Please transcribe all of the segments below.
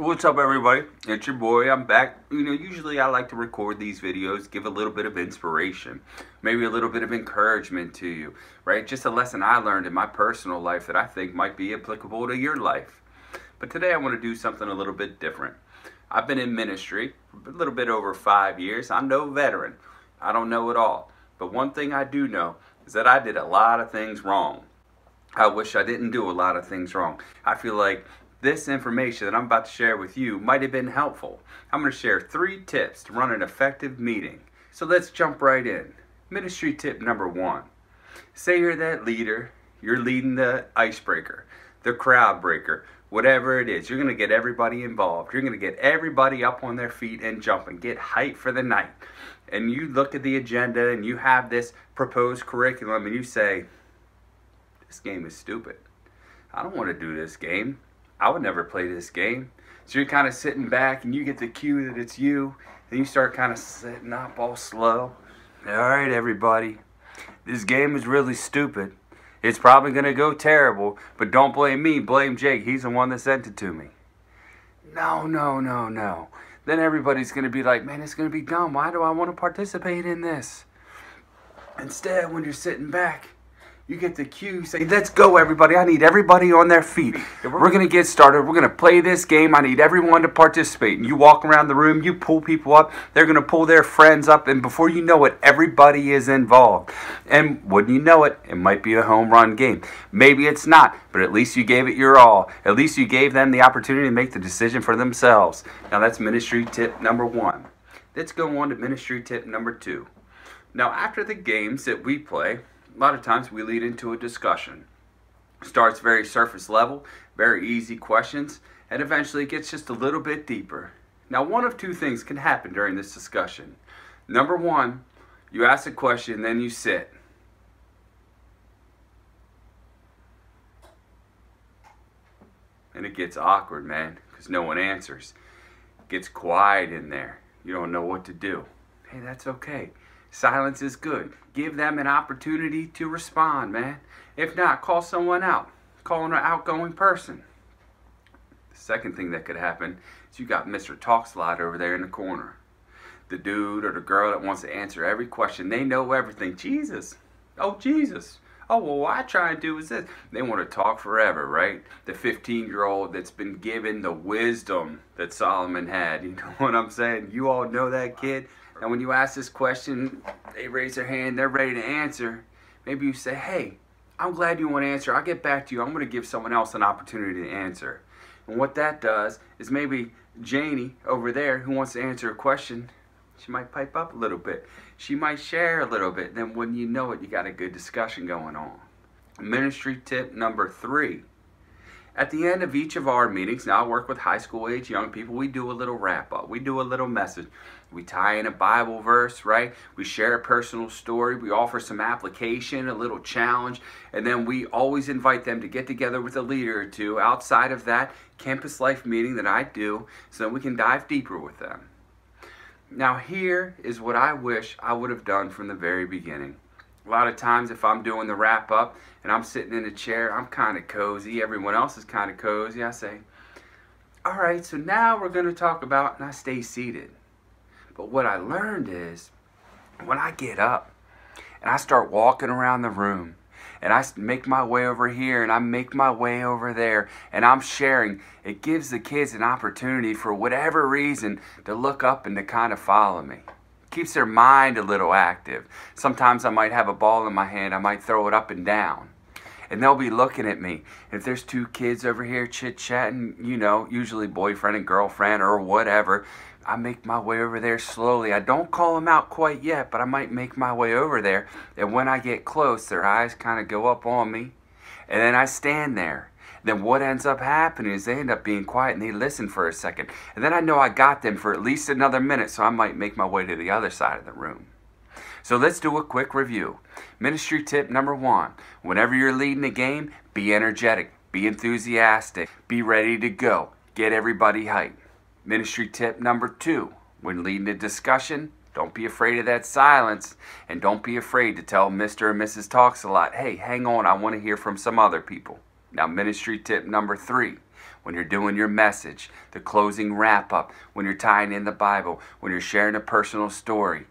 What's up, everybody? It's your boy. I'm back. Usually I like to record these videos, give a little bit of inspiration, maybe a little bit of encouragement to you, right? Just a lesson I learned in my personal life that I think might be applicable to your life. But today I want to do something a little bit different. I've been in ministry for a little bit over 5 years. I'm no veteran. I don't know it all. But one thing I do know is that I did a lot of things wrong. I wish I didn't do a lot of things wrong. I feel like this information that I'm about to share with you might have been helpful. I'm going to share 3 tips to run an effective meeting. So let's jump right in. Ministry tip number 1. Say you're that leader, you're leading the icebreaker, the crowd breaker, whatever it is. You're going to get everybody involved. You're going to get everybody up on their feet and jumping, get hyped for the night. And you look at the agenda and you have this proposed curriculum and you say, this game is stupid. I don't want to do this game. I would never play this game. So you're kind of sitting back and you get the cue that it's you. And you start kind of sitting up all slow. All right, everybody. This game is really stupid. It's probably going to go terrible. But don't blame me. Blame Jake. He's the one that sent it to me. No. Then everybody's going to be like, man, it's going to be dumb. Why do I want to participate in this? Instead, when you're sitting back, you get the cue, say, let's go, everybody. I need everybody on their feet. We're going to get started. We're going to play this game. I need everyone to participate. And you walk around the room. You pull people up. They're going to pull their friends up. And before you know it, everybody is involved. And wouldn't you know it, it might be a home run game. Maybe it's not, but at least you gave it your all. At least you gave them the opportunity to make the decision for themselves. Now, that's ministry tip number 1. Let's go on to ministry tip number 2. Now, after the games that we play, a lot of times we lead into a discussion. Starts very surface level, very easy questions, and eventually gets just a little bit deeper. Now, one of 2 things can happen during this discussion. Number 1, you ask a question, then you sit. And it gets awkward, man, because no one answers. It gets quiet in there. You don't know what to do. Hey, that's okay. Silence is good. Give them an opportunity to respond, man. If not, call someone out. Call an outgoing person. The second thing that could happen is you got Mr. Talkslot over there in the corner. The dude or the girl that wants to answer every question. They know everything. Jesus. Oh, Jesus. Oh, well, what I try and do is this. They want to talk forever, right? The 15-year-old that's been given the wisdom that Solomon had. You know what I'm saying? You all know that kid. And when you ask this question, they raise their hand, they're ready to answer. Maybe you say, hey, I'm glad you want to answer. I'll get back to you. I'm going to give someone else an opportunity to answer. And what that does is maybe Janie over there who wants to answer a question, she might pipe up a little bit. She might share a little bit. Then when you know it, you got a good discussion going on. Ministry tip number 3. At the end of each of our meetings, now I work with high school age young people, we do a little wrap up. We do a little message. We tie in a Bible verse, right? We share a personal story. We offer some application, a little challenge. And then we always invite them to get together with a leader or 2 outside of that campus life meeting that I do so that we can dive deeper with them. Now here is what I wish I would have done from the very beginning. A lot of times if I'm doing the wrap up and I'm sitting in a chair, I'm kind of cozy. Everyone else is kind of cozy. I say, all right, so now we're going to talk about, and I stay seated. But what I learned is when I get up and I start walking around the room and I make my way over here and I make my way over there and I'm sharing, it gives the kids an opportunity for whatever reason to look up and to kind of follow me. Keeps their mind a little active. Sometimes I might have a ball in my hand. I might throw it up and down. And they'll be looking at me. If there's 2 kids over here chit-chatting, you know, usually boyfriend and girlfriend or whatever, I make my way over there slowly. I don't call them out quite yet, but I might make my way over there. And when I get close, their eyes kind of go up on me. And then I stand there. Then what ends up happening is they end up being quiet and they listen for a second. And then I know I got them for at least another minute, so I might make my way to the other side of the room. So let's do a quick review. Ministry tip number 1. Whenever you're leading a game, be energetic, be enthusiastic, be ready to go. Get everybody hyped. Ministry tip number 2. When leading a discussion, don't be afraid of that silence. And don't be afraid to tell Mr. and Mrs. Talks a Lot, hey, hang on, I want to hear from some other people. Now, ministry tip number 3. When you're doing your message, the closing wrap up, when you're tying in the Bible, when you're sharing a personal story,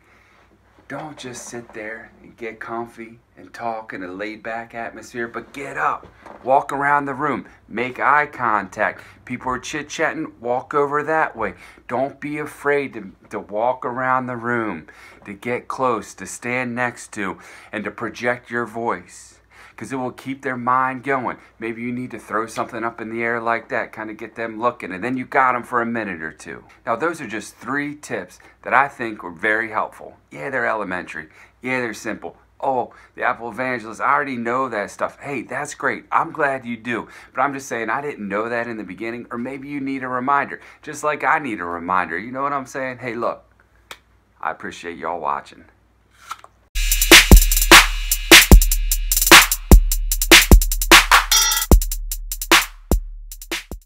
don't just sit there and get comfy and talk in a laid back atmosphere, but get up, walk around the room, make eye contact. People are chit chatting, walk over that way. Don't be afraid to walk around the room, to get close, to stand next to, and to project your voice. Because it will keep their mind going. Maybe you need to throw something up in the air like that, kind of get them looking, and then you got them for a minute or two. Now, those are just 3 tips that I think were very helpful. Yeah, they're elementary. Yeah, they're simple. Oh, the Apple Evangelist, I already know that stuff. Hey, that's great. I'm glad you do. But I'm just saying, I didn't know that in the beginning, or maybe you need a reminder, just like I need a reminder. You know what I'm saying? Hey, look, I appreciate y'all watching.